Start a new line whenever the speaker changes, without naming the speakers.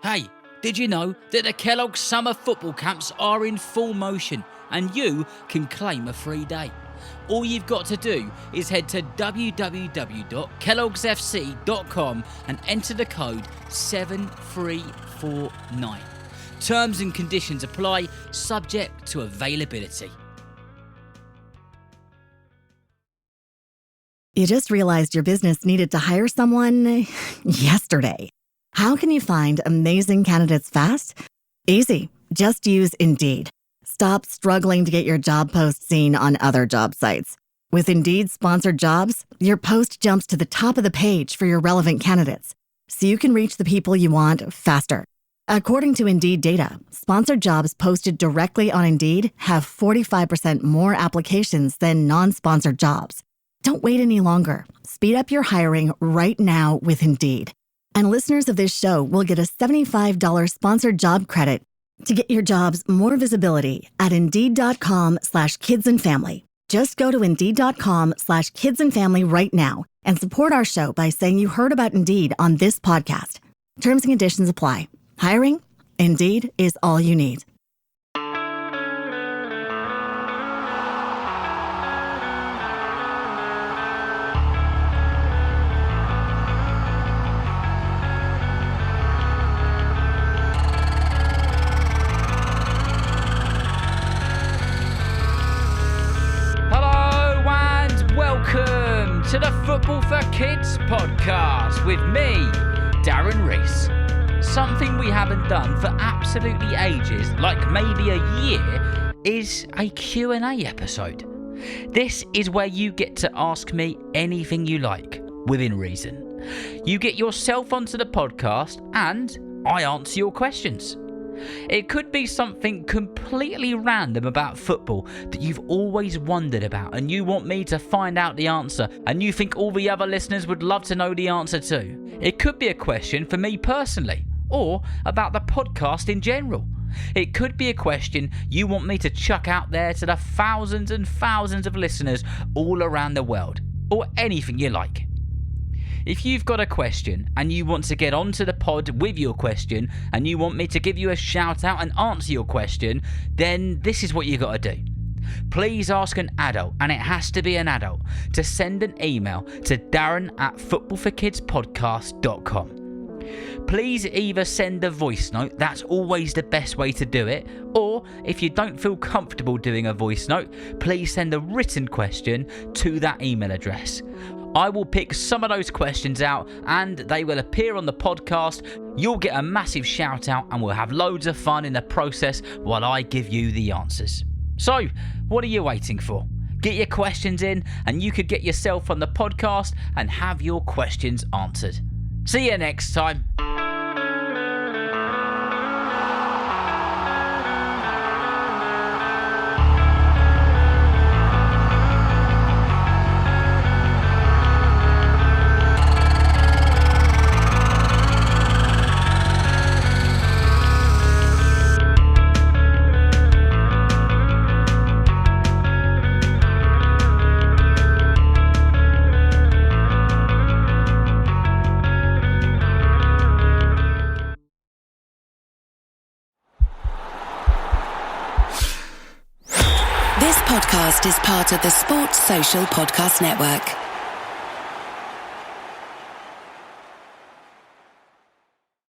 Hey, did you know that the Kellogg's summer football camps are in full motion and you can claim a free day? All you've got to do is head to www.kelloggsfc.com and enter the code 7349. Terms and conditions apply, subject to availability.
You just realized your business needed to hire someone yesterday. How can you find amazing candidates fast? Easy. Just use Indeed. Stop struggling to get your job post seen on other job sites. With Indeed sponsored jobs, your post jumps to the top of the page for your relevant candidates, so you can reach the people you want faster. According to Indeed data, sponsored jobs posted directly on Indeed have 45% more applications than non-sponsored jobs. Don't wait any longer. Speed up your hiring right now with Indeed. And listeners of this show will get a $75 sponsored job credit to get your jobs more visibility at Indeed.com/kidsandfamily. Just go to Indeed.com/kidsandfamily right now and support our show by saying you heard about Indeed on this podcast. Terms and conditions apply. Hiring? Indeed is all you need.
Welcome to the Football for Kids podcast with me, Darren Rees. Something we haven't done for absolutely ages, like maybe a year, is a Q&A episode. This is where you get to ask me anything you like, within reason. You get yourself onto the podcast and I answer your questions. It could be something completely random about football that you've always wondered about and you want me to find out the answer and you think all the other listeners would love to know the answer too. It could be a question for me personally or about the podcast in general. It could be a question you want me to chuck out there to the thousands and thousands of listeners all around the world, or anything you like. If you've got a question and you want to get onto the pod with your question and you want me to give you a shout out and answer your question, then this is what you got to do. Please ask an adult, and it has to be an adult, to send an email to darren@footballforkidspodcast.com. Please either send a voice note, that's always the best way to do it, or if you don't feel comfortable doing a voice note, please send a written question to that email address. I will pick some of those questions out and they will appear on the podcast. You'll get a massive shout out and we'll have loads of fun in the process while I give you the answers. So, what are you waiting for? Get your questions in and you could get yourself on the podcast and have your questions answered. See you next time.
This podcast is part of the Sports Social Podcast Network.